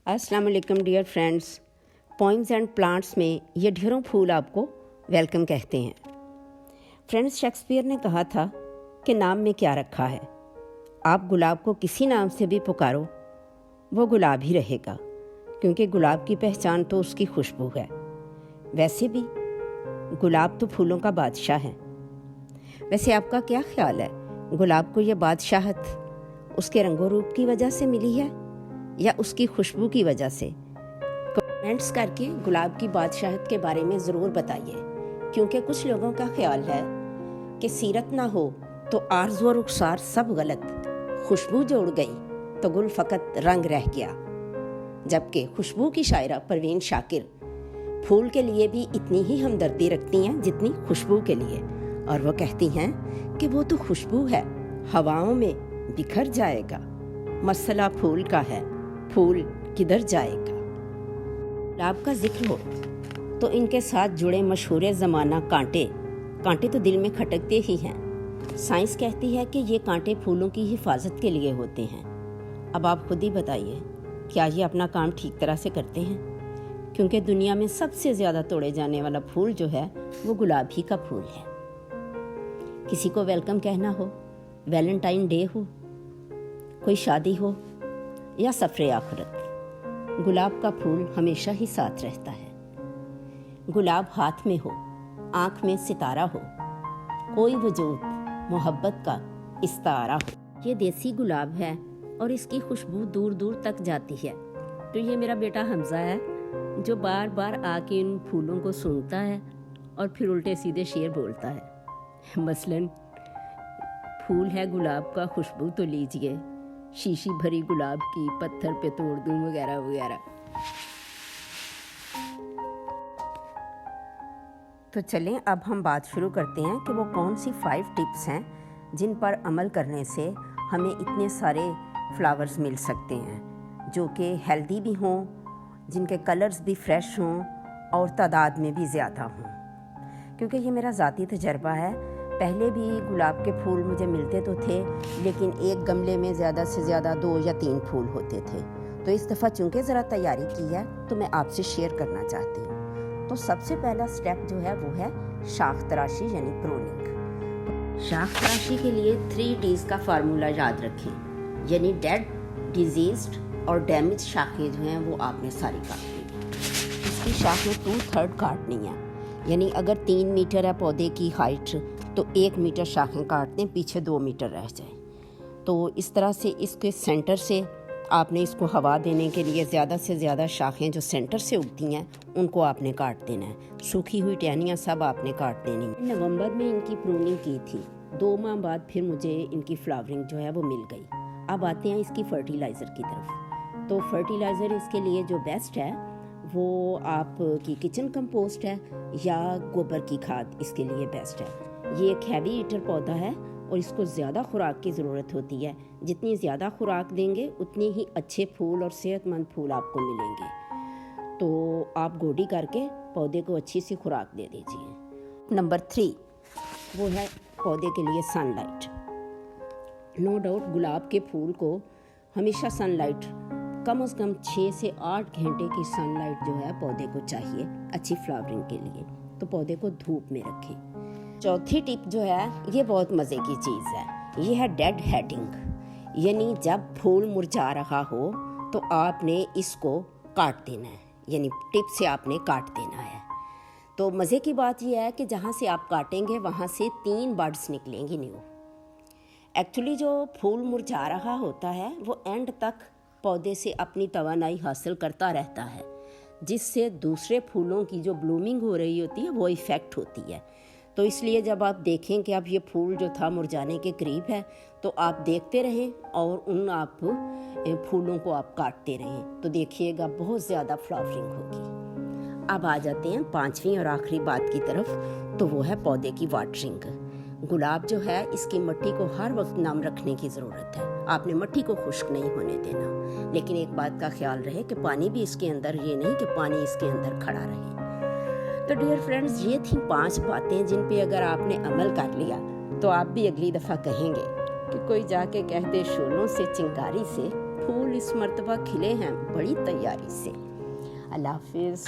अस्सलाम वालेकुम dear friends. पॉइम्स and plants में ये ढेरों फूल आपको वेलकम कहते हैं। फ्रेंड्स, शेक्सपियर ने कहा था कि नाम में क्या रखा है। आप गुलाब को किसी नाम से भी पुकारो वो गुलाब ही रहेगा, क्योंकि गुलाब की पहचान तो उसकी खुशबू है। वैसे भी गुलाब तो फूलों का बादशाह है। वैसे आपका क्या ख्याल है, गुलाब को ये बादशाहत उसके रंगो रूप की वजह से मिली है या उसकी खुशबू की वजह से? कमेंट्स करके गुलाब की बादशाहत के बारे में ज़रूर बताइए, क्योंकि कुछ लोगों का ख्याल है कि सीरत ना हो तो आर्ज़ू और रुखसार सब गलत, खुशबू जोड़ गई तो गुल फ़कत रंग रह गया। जबकि खुशबू की शायरा परवीन शाकिर फूल के लिए भी इतनी ही हमदर्दी रखती हैं जितनी खुशबू के लिए, और वो कहती हैं कि वो तो खुशबू है, हवाओं में बिखर जाएगा, मसला फूल का है, फूल किधर जाएगा। गुलाब का जिक्र हो तो इनके साथ जुड़े मशहूर ज़माना कांटे तो दिल में खटकते ही हैं। साइंस कहती है कि ये कांटे फूलों की हिफाजत के लिए होते हैं। अब आप खुद ही बताइए, क्या ये अपना काम ठीक तरह से करते हैं? क्योंकि दुनिया में सबसे ज़्यादा तोड़े जाने वाला फूल जो है वो गुलाब ही का फूल है। किसी को वेलकम कहना हो, वैलेंटाइन डे हो, कोई शादी हो या सफ़रे आखिरत, गुलाब का फूल हमेशा ही साथ रहता है। गुलाब हाथ में हो, आँख में सितारा हो, कोई वजूद मोहब्बत का इस्तारा हो। ये देसी गुलाब है और इसकी खुशबू दूर दूर तक जाती है। तो ये मेरा बेटा हमज़ा है जो बार बार आके इन फूलों को सूंघता है और फिर उल्टे सीधे शेर बोलता है। मसलन, फूल है गुलाब का, खुशबू तो लीजिए, शीशी भरी गुलाब की पत्थर पे तोड़ दूं, वगैरह वगैरह। तो चलें अब हम बात शुरू करते हैं कि वो कौन सी 5 टिप्स हैं जिन पर अमल करने से हमें इतने सारे फ्लावर्स मिल सकते हैं जो कि हेल्दी भी हों, जिनके कलर्स भी फ्रेश हों और तादाद में भी ज़्यादा हों। क्योंकि ये मेरा ज़ाती तजर्बा है, पहले भी गुलाब के फूल मुझे मिलते तो थे, लेकिन एक गमले में ज़्यादा से ज़्यादा 2 या 3 फूल होते थे। तो इस दफ़ा चूँकि ज़रा तैयारी की है तो मैं आपसे शेयर करना चाहती हूँ। तो सबसे पहला स्टेप जो है वो है शाख तराशी यानी प्रूनिंग। शाख तराशी के लिए 3 Ds का फार्मूला याद रखें, यानी डेड, डिजीज्ड और डैमेज शाखें जो हैं वो आपने सारी काटनी। इसकी शाख में 2/3 काटनी है, यानी अगर 3 मीटर है पौधे की हाइट तो 1 मीटर शाखें काट दें, पीछे 2 मीटर रह जाए। तो इस तरह से इसके सेंटर से आपने इसको हवा देने के लिए ज़्यादा से ज़्यादा शाखें जो सेंटर से उगती हैं उनको आपने काट देना है। सूखी हुई टहनियाँ सब आपने काट देनी है। नवंबर में इनकी प्रूनिंग की थी, 2 माह बाद फिर मुझे इनकी फ्लावरिंग जो है वो मिल गई। अब आते हैं इसकी फर्टिलाइज़र की तरफ। तो फर्टिलाइज़र इसके लिए जो बेस्ट है वो आपकी किचन कंपोस्ट है या गोबर की खाद इसके लिए बेस्ट है। ये एक हैवी ईटर पौधा है और इसको ज़्यादा खुराक की ज़रूरत होती है। जितनी ज़्यादा खुराक देंगे उतनी ही अच्छे फूल और सेहतमंद फूल आपको मिलेंगे। तो आप गोडी करके पौधे को अच्छी सी खुराक दे दीजिए। नंबर 3 वो है पौधे के लिए सनलाइट। नो डाउट गुलाब के फूल को हमेशा सनलाइट कम से कम 6 से 8 घंटे की सनलाइट जो है पौधे को चाहिए अच्छी फ्लावरिंग के लिए। तो पौधे को धूप में रखें। चौथी टिप जो है ये बहुत मज़े की चीज़ है, ये है डेड हेडिंग, यानी जब फूल मुरझा रहा हो तो आपने इसको काट देना है, यानी टिप से आपने काट देना है। तो मज़े की बात यह है कि जहाँ से आप काटेंगे वहाँ से 3 बड्स निकलेंगी न्यू। एक्चुअली जो फूल मुरझा रहा होता है वो एंड तक पौधे से अपनी तवानाई हासिल करता रहता है, जिससे दूसरे फूलों की जो ब्लूमिंग हो रही होती है वो इफ़ेक्ट होती है। तो इसलिए जब आप देखें कि अब ये फूल जो था मुरझाने के करीब है तो आप देखते रहें और उन आप फूलों को आप काटते रहें, तो देखिएगा बहुत ज़्यादा फ्लावरिंग होगी। अब आ जाते हैं 5वीं और आखिरी बात की तरफ, तो वो है पौधे की वाटरिंग। गुलाब जो है इसकी मिट्टी को हर वक्त नम रखने की ज़रूरत है, आपने मिट्टी को खुश्क नहीं होने देना। लेकिन एक बात का ख्याल रहे कि पानी भी इसके अंदर, ये नहीं कि पानी इसके अंदर खड़ा रहे। तो डियर फ्रेंड्स, ये थी 5 बातें जिन पे अगर आपने अमल कर लिया तो आप भी अगली दफ़ा कहेंगे कि कोई जाके कह दे शोलों से चिंगारी से پھول اس مرتبہ کھلے ہیں بڑی تیاری سے۔ اللہ حافظ۔